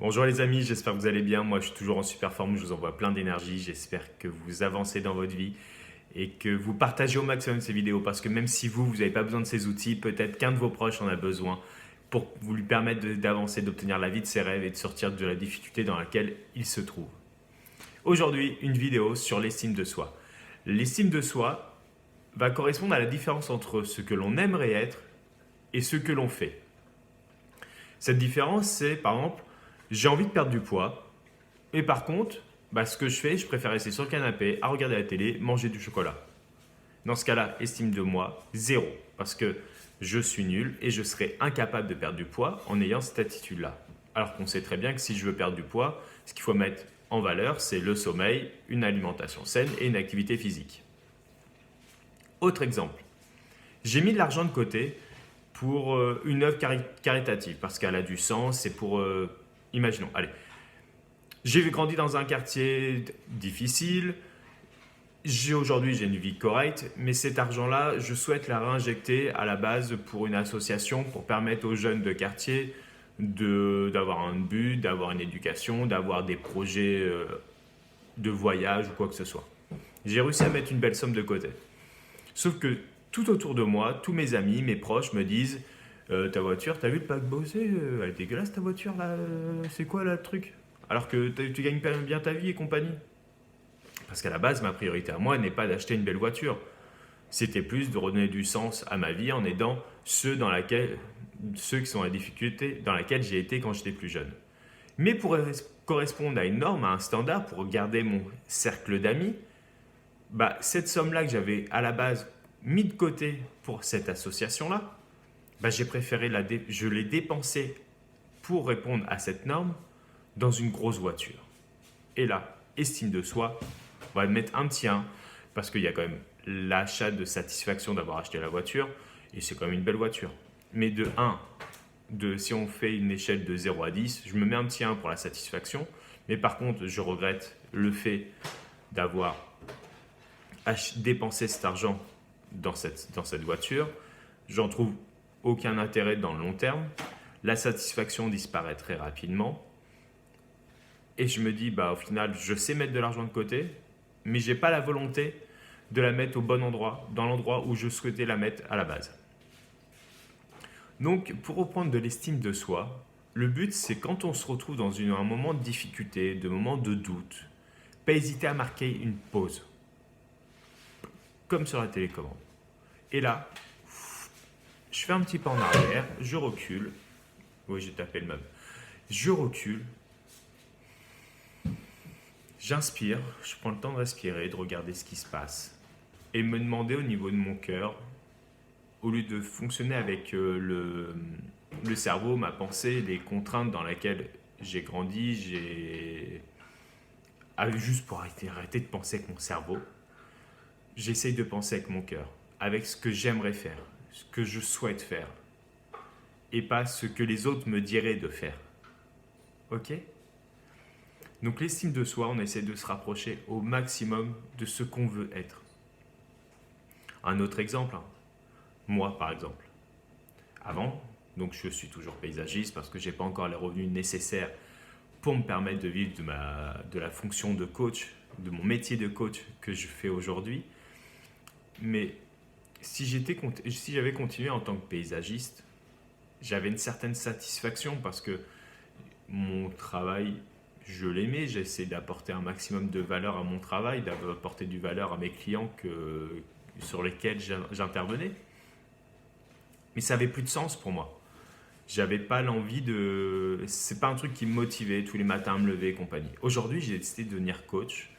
Bonjour les amis, j'espère que vous allez bien. Moi, je suis toujours en super forme, je vous envoie plein d'énergie. J'espère que vous avancez dans votre vie et que vous partagez au maximum ces vidéos parce que même si vous n'avez pas besoin de ces outils, peut-être qu'un de vos proches en a besoin pour vous lui permettre d'avancer, d'obtenir la vie de ses rêves et de sortir de la difficulté dans laquelle il se trouve. Aujourd'hui, une vidéo sur l'estime de soi. L'estime de soi va correspondre à la différence entre ce que l'on aimerait être et ce que l'on fait. Cette différence, c'est par exemple, j'ai envie de perdre du poids, et par contre, ce que je fais, je préfère rester sur le canapé, à regarder la télé, manger du chocolat. Dans ce cas-là, estime de moi, zéro, parce que je suis nul et je serai incapable de perdre du poids en ayant cette attitude-là. Alors qu'on sait très bien que si je veux perdre du poids, ce qu'il faut mettre en valeur, c'est le sommeil, une alimentation saine et une activité physique. Autre exemple, j'ai mis de l'argent de côté pour une œuvre caritative parce qu'elle a du sens, c'est pour, imaginons, allez, j'ai grandi dans un quartier difficile, aujourd'hui j'ai une vie correcte, mais cet argent-là, je souhaite la réinjecter à la base pour une association pour permettre aux jeunes de quartier d'avoir un but, d'avoir une éducation, d'avoir des projets de voyage ou quoi que ce soit. J'ai réussi à mettre une belle somme de côté. Sauf que tout autour de moi, tous mes amis, mes proches me disent ta voiture, t'as vu le paquebot, elle est dégueulasse ta voiture là, c'est quoi là le truc? Alors que tu gagnes bien ta vie et compagnie. Parce qu'à la base, ma priorité à moi n'est pas d'acheter une belle voiture. C'était plus de redonner du sens à ma vie en aidant ceux qui sont en difficulté dans laquelle j'ai été quand j'étais plus jeune. Mais pour correspondre à une norme, à un standard, pour garder mon cercle d'amis, cette somme-là que j'avais à la base mis de côté pour cette association-là, j'ai préféré je l'ai dépensée pour répondre à cette norme dans une grosse voiture. Et là, estime de soi, on va mettre un petit 1 parce qu'il y a quand même l'achat de satisfaction d'avoir acheté la voiture et c'est quand même une belle voiture. Mais de 1, si on fait une échelle de 0 à 10, je me mets un petit 1 pour la satisfaction. Mais par contre, je regrette le fait d'avoir dépensé cet argent dans cette voiture. J'en trouve aucun intérêt dans le long terme. La satisfaction disparaît très rapidement. Et je me dis, au final, je sais mettre de l'argent de côté, mais je n'ai pas la volonté de la mettre au bon endroit, dans l'endroit où je souhaitais la mettre à la base. Donc, pour reprendre de l'estime de soi, le but, c'est quand on se retrouve dans un moment de difficulté, de moment de doute, pas hésiter à marquer une pause, comme sur la télécommande. Et là, je fais un petit pas en arrière, je recule. Oui, j'ai tapé le meuble. Je recule. J'inspire, je prends le temps de respirer, de regarder ce qui se passe et me demander au niveau de mon cœur, au lieu de fonctionner avec le cerveau, ma pensée, les contraintes dans lesquelles j'ai grandi, juste pour arrêter de penser avec mon cerveau, j'essaye de penser avec mon cœur, avec ce que j'aimerais faire, ce que je souhaite faire et pas ce que les autres me diraient de faire. Ok ? Donc l'estime de soi, on essaie de se rapprocher au maximum de ce qu'on veut être. Un autre exemple, moi par exemple. Avant, donc je suis toujours paysagiste parce que je n'ai pas encore les revenus nécessaires pour me permettre de vivre de la fonction de coach, de mon métier de coach que je fais aujourd'hui. Mais si j'avais continué en tant que paysagiste, j'avais une certaine satisfaction parce que mon travail, je l'aimais, j'essaie d'apporter un maximum de valeur à mon travail, d'apporter du valeur à mes clients sur lesquels j'intervenais. Mais ça n'avait plus de sens pour moi. J'avais pas l'envie c'est pas un truc qui me motivait tous les matins à me lever et compagnie. Aujourd'hui, j'ai décidé de devenir coach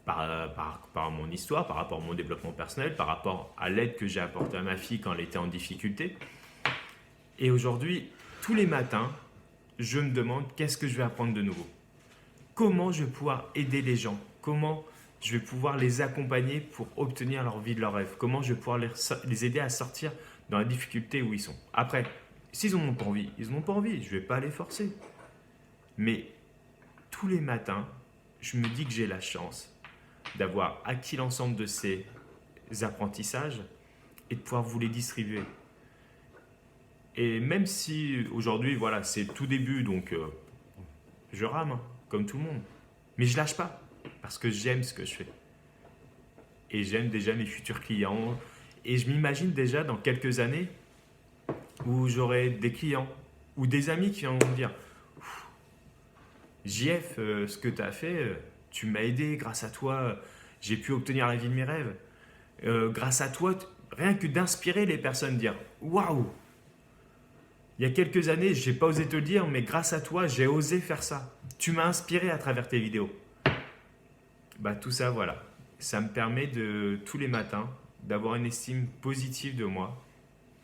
par mon histoire, par rapport à mon développement personnel, par rapport à l'aide que j'ai apportée à ma fille quand elle était en difficulté. Et aujourd'hui, tous les matins, je me demande qu'est-ce que je vais apprendre de nouveau. Comment je vais pouvoir aider les gens? Comment je vais pouvoir les accompagner pour obtenir leur vie de leur rêve? Comment je vais pouvoir les aider à sortir dans la difficulté où ils sont? Après, s'ils n'en ont pas envie, ils n'en ont pas envie. Je ne vais pas les forcer. Mais tous les matins, je me dis que j'ai la chance d'avoir acquis l'ensemble de ces apprentissages et de pouvoir vous les distribuer. Et même si aujourd'hui, voilà, c'est tout début, donc Je rame, hein, comme tout le monde. Mais je lâche pas, parce que j'aime ce que je fais. Et j'aime déjà mes futurs clients. Et je m'imagine déjà dans quelques années où j'aurai des clients ou des amis qui vont me dire JF, ce que tu as fait, tu m'as aidé, grâce à toi, j'ai pu obtenir la vie de mes rêves. Grâce à toi, rien que d'inspirer les personnes, dire waouh, il y a quelques années, j'ai pas osé te le dire, mais grâce à toi, j'ai osé faire ça. Tu m'as inspiré à travers tes vidéos. Bah, tout ça, voilà. Ça me permet de, tous les matins, d'avoir une estime positive de moi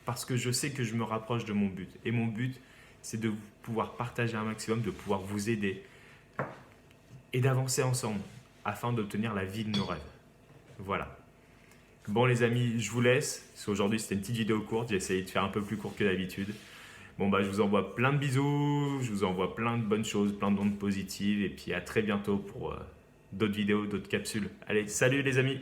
parce que je sais que je me rapproche de mon but. Et mon but, c'est de pouvoir partager un maximum, de pouvoir vous aider et d'avancer ensemble afin d'obtenir la vie de nos rêves. Voilà. Bon les amis, je vous laisse. Parce qu'aujourd'hui c'était une petite vidéo courte, j'ai essayé de faire un peu plus court que d'habitude. Bon bah je vous envoie plein de bisous, je vous envoie plein de bonnes choses, plein d'ondes positives et puis à très bientôt pour d'autres vidéos, d'autres capsules. Allez, salut les amis!